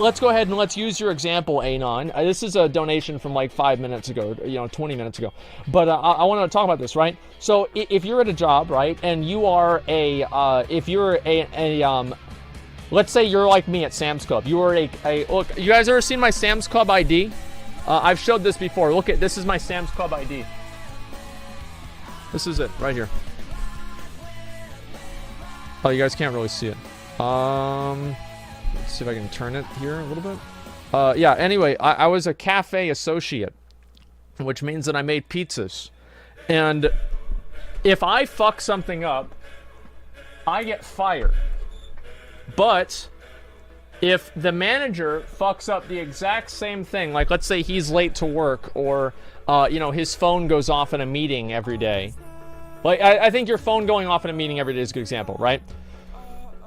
let's go ahead and let's use your example, Anon. This is a donation from like 5 minutes ago, 20 minutes ago. But I want to talk about this, right? So if you're at a job, right, and you are let's say you're like me at Sam's Club. You are look, you guys ever seen my Sam's Club ID? I've showed this before. Look this is my Sam's Club ID. This is it, right here. Oh, you guys can't really see it. Let's see if I can turn it here a little bit. Yeah, anyway, I was a cafe associate, which means that I made pizzas. And if I fuck something up, I get fired. But if the manager fucks up the exact same thing, like let's say he's late to work, or his phone goes off in a meeting every day. Like I think your phone going off in a meeting every day is a good example, right?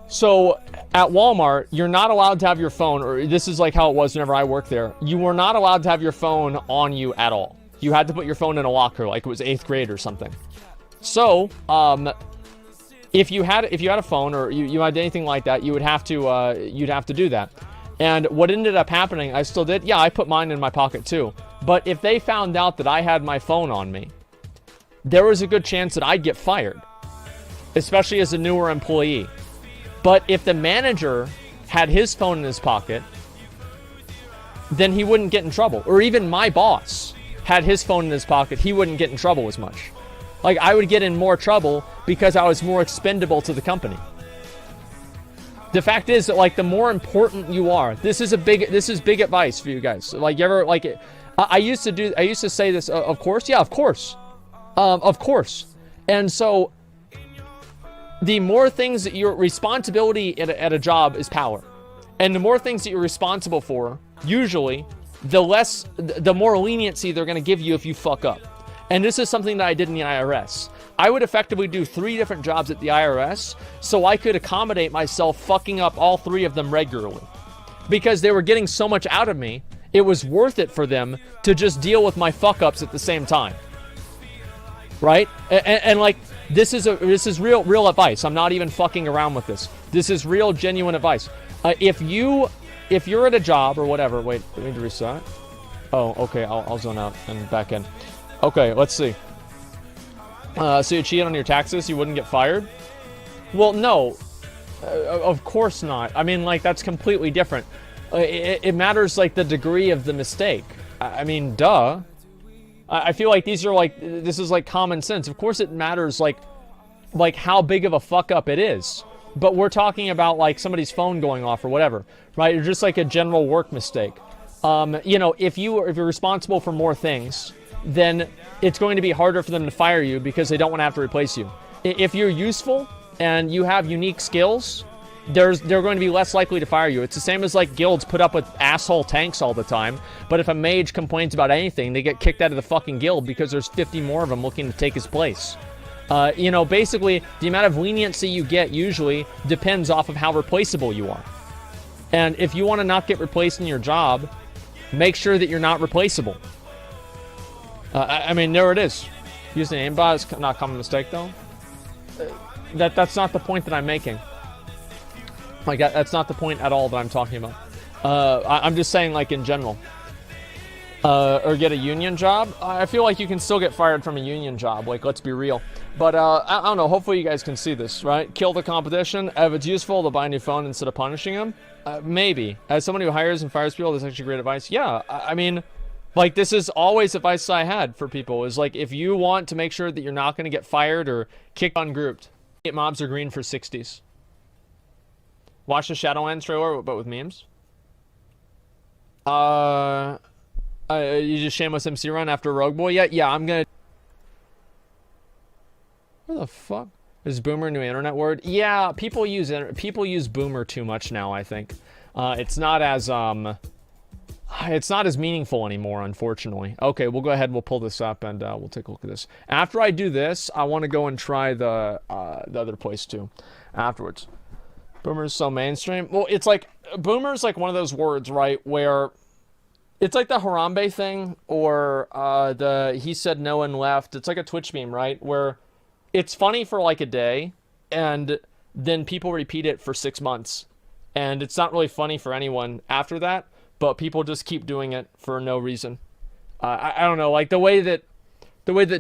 So at Walmart, you're not allowed to have your phone, or this is like how it was whenever I worked there. You were not allowed to have your phone on you at all. You had to put your phone in a locker, like it was 8th grade or something. So, if you had a phone, or you had anything like that, you'd have to do that. And what ended up happening, I still did. Yeah, I put mine in my pocket too. But if they found out that I had my phone on me, there was a good chance that I'd get fired, especially as a newer employee. But if the manager had his phone in his pocket, then he wouldn't get in trouble. Or even my boss had his phone in his pocket, he wouldn't get in trouble as much. Like, I would get in more trouble because I was more expendable to the company. The fact is that, like, the more important you are, this is big advice for you guys. Like, you ever, like, I used to say this, of course? Yeah, of course. Of course. And so, the more things that your responsibility at a job is power. And the more things that you're responsible for, usually, the more leniency they're going to give you if you fuck up. And this is something that I did in the IRS. I would effectively do 3 different jobs at the IRS so I could accommodate myself fucking up all 3 of them regularly. Because they were getting so much out of me, it was worth it for them to just deal with my fuck ups at the same time. Right? And like, this is real advice. I'm not even fucking around with this. This is real, genuine advice. If you're at a job or whatever, wait, I need to reset. Oh, okay, I'll zone out and back in. Okay, let's see. So you cheated on your taxes, you wouldn't get fired? Well, no. Of course not. I mean, like, that's completely different. It matters, like, the degree of the mistake. I mean, duh. I feel like this is like common sense. Of course it matters, like how big of a fuck up it is. But we're talking about, like, somebody's phone going off or whatever, right? Or just like a general work mistake. If you're responsible for more things, then it's going to be harder for them to fire you because they don't want to have to replace you. If you're useful and you have unique skills, they're going to be less likely to fire you. It's the same as, like, guilds put up with asshole tanks all the time, but if a mage complains about anything, they get kicked out of the fucking guild because there's 50 more of them looking to take his place. Basically, the amount of leniency you get usually depends off of how replaceable you are. And if you want to not get replaced in your job, make sure that you're not replaceable. I mean, there it is. Using aimbot is not a common mistake, though. That's not the point that I'm making. Like, that's not the point at all that I'm talking about. I'm just saying, like, in general. Or get a union job. I feel like you can still get fired from a union job. Like, let's be real. But, I don't know. Hopefully you guys can see this, right? Kill the competition. If it's useful to buy a new phone instead of punishing them, maybe. As someone who hires and fires people, that's actually great advice. Yeah, I mean, like, this is always advice I had for people. Is, like, if you want to make sure that you're not going to get fired or kicked ungrouped, 8 mobs are green for 60s. Watch the Shadowlands trailer, but with memes. You just shameless MC run after Rogue Boy? Yeah, I'm gonna... Where the fuck? Is boomer a new internet word? Yeah, people use boomer too much now, I think. It's not as meaningful anymore, unfortunately. Okay, we'll go ahead and we'll pull this up and we'll take a look at this. After I do this, I want to go and try the other place too afterwards. Boomer's so mainstream. Well, it's like, boomer's like one of those words, right, where it's like the Harambe thing or the he said no and left. It's like a Twitch meme, right, where it's funny for like a day and then people repeat it for 6 months and it's not really funny for anyone after that, but people just keep doing it for no reason. I don't know, like the way that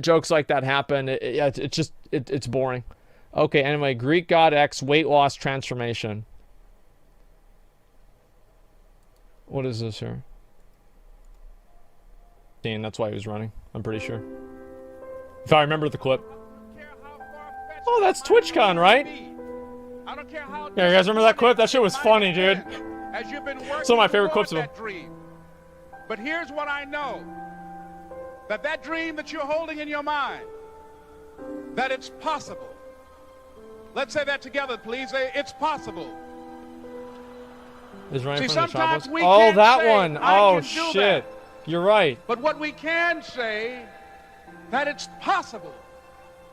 jokes like that happen, it's boring. Okay, anyway, Greek God X weight loss transformation. What is this here? That's why he was running, I'm pretty sure. If I remember the clip. Oh, that's TwitchCon, right? I don't care how yeah, you guys remember that clip? That shit was funny, dude. As you've been working some of my favorite clips of him. Dream. But here's what I know. That dream that you're holding in your mind, that it's possible. Let's say that together, please. It's possible. Is running See, from the sometimes we oh, can't that say, one. I Oh, can do shit. that. You're right. But what we can say, that it's possible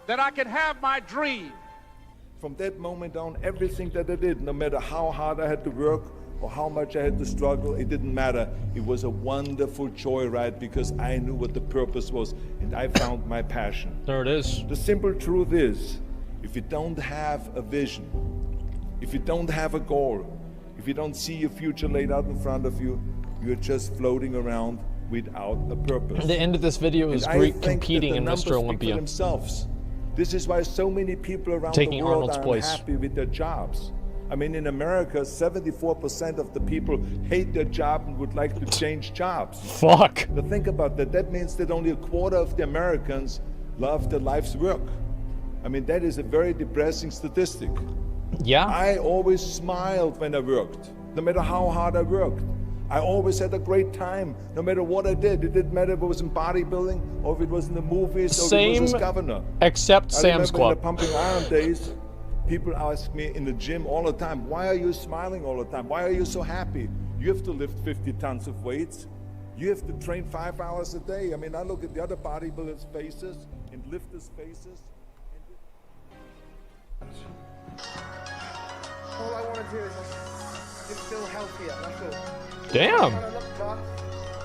that I can have my dream. From that moment on, everything that I did, no matter how hard I had to work or how much I had to struggle, it didn't matter. It was a wonderful joyride because I knew what the purpose was and I found my passion. There it is. The simple truth is, if you don't have a vision, if you don't have a goal, if you don't see your future laid out in front of you, you're just floating around without a purpose. The end of this video is Greek competing in Mr. Olympia. Themselves. This is why so many people around taking the world Arnold's are place. unhappy with their jobs. I mean, in America, 74% of the people hate their job and would like to change jobs. Fuck. But think about that. That means that only a quarter of the Americans love their life's work. I mean, that is a very depressing statistic. Yeah. I always smiled when I worked, no matter how hard I worked. I always had a great time, no matter what I did. It didn't matter if it was in bodybuilding or if it was in the movies or if it was as governor. Except Sam's Club. In the pumping iron days, people ask me in the gym all the time, why are you smiling all the time? Why are you so happy? You have to lift 50 tons of weights. You have to train 5 hours a day. I mean, I look at the other bodybuilders' faces and lifters' faces. All I want to do is just feel healthier, that's all. Damn. I'm not trying to look buff.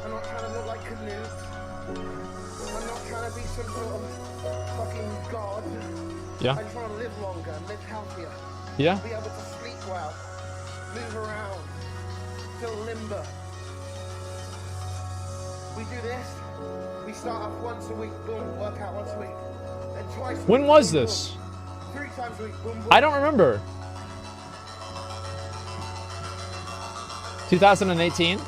I'm not trying to look like Canute. I'm not trying to be some sort of fucking god. Yeah. I just want to live longer and live healthier. Yeah. Be able to sleep well, move around, feel limber. We do this. We start off once a week, boom, work out once a week. Then twice a week. When was boom, this? Boom. 3 times a week, boom, boom. I don't remember. 2018?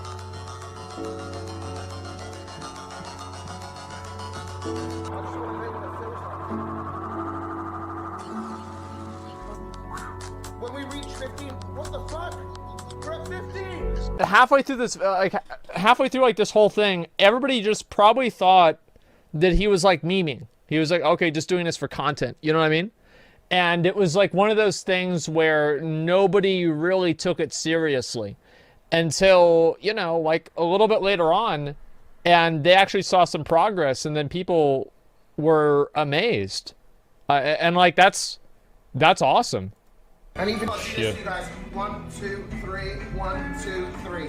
When we reach 15, what the fuck? We're at 15! Halfway through this, halfway through like this whole thing, everybody just probably thought that he was like memeing. He was like, okay, just doing this for content. You know what I mean? And it was like one of those things where nobody really took it seriously until, you know, like a little bit later on, and they actually saw some progress, and then people were amazed. And like, that's awesome. And even you guys, 1, 2, 3, 1, 2, 3.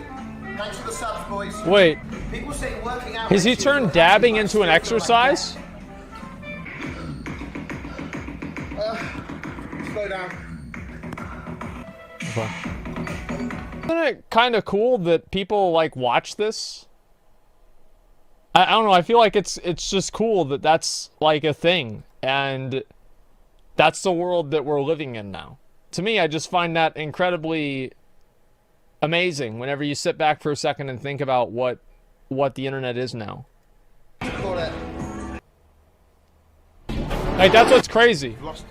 Thanks for the subs, boys. Wait, People say working out has he turned dabbing into an exercise? Slow down. Isn't it kind of cool that people like watch this? I don't know. I feel like it's just cool that that's like a thing, and that's the world that we're living in now. To me, I just find that incredibly amazing whenever you sit back for a second and think about what the internet is now. Call it. Like, that's what's crazy. Lost.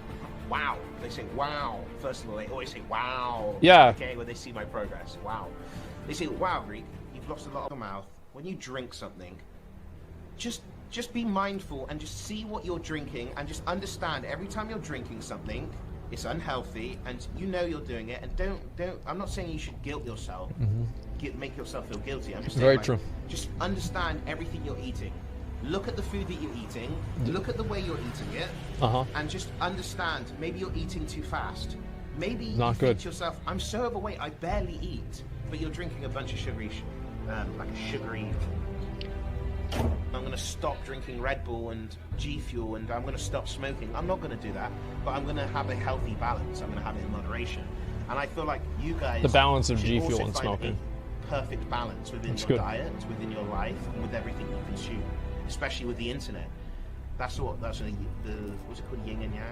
Wow. They say wow. First of all, they always say wow. Yeah. Okay, when they see my progress. Wow. They say, wow, Greek, you've lost a lot of your mouth. When you drink something, just be mindful and just see what you're drinking and just understand every time you're drinking something, it's unhealthy and you know you're doing it, and don't I'm not saying you should guilt yourself, make yourself feel guilty. I'm just saying, Very like, true. just understand everything you're eating. Look at the food that you're eating, look at the way you're eating it, and just understand, maybe you're eting too fast. Maybe you think to yourself, I'm so overweight, I barely eat, but you're drinking a bunch of sugary, like a sugary. I'm going to stop drinking Red Bull and G Fuel, and I'm going to stop smoking. I'm not going to do that, but I'm going to have a healthy balance. I'm going to have it in moderation. And I feel like you guys... The balance of should G Fuel also and find smoking. a perfect balance within That's your good. diet, within your life, and with everything you consume, especially with the internet. That's what the what's it called, yin and yang?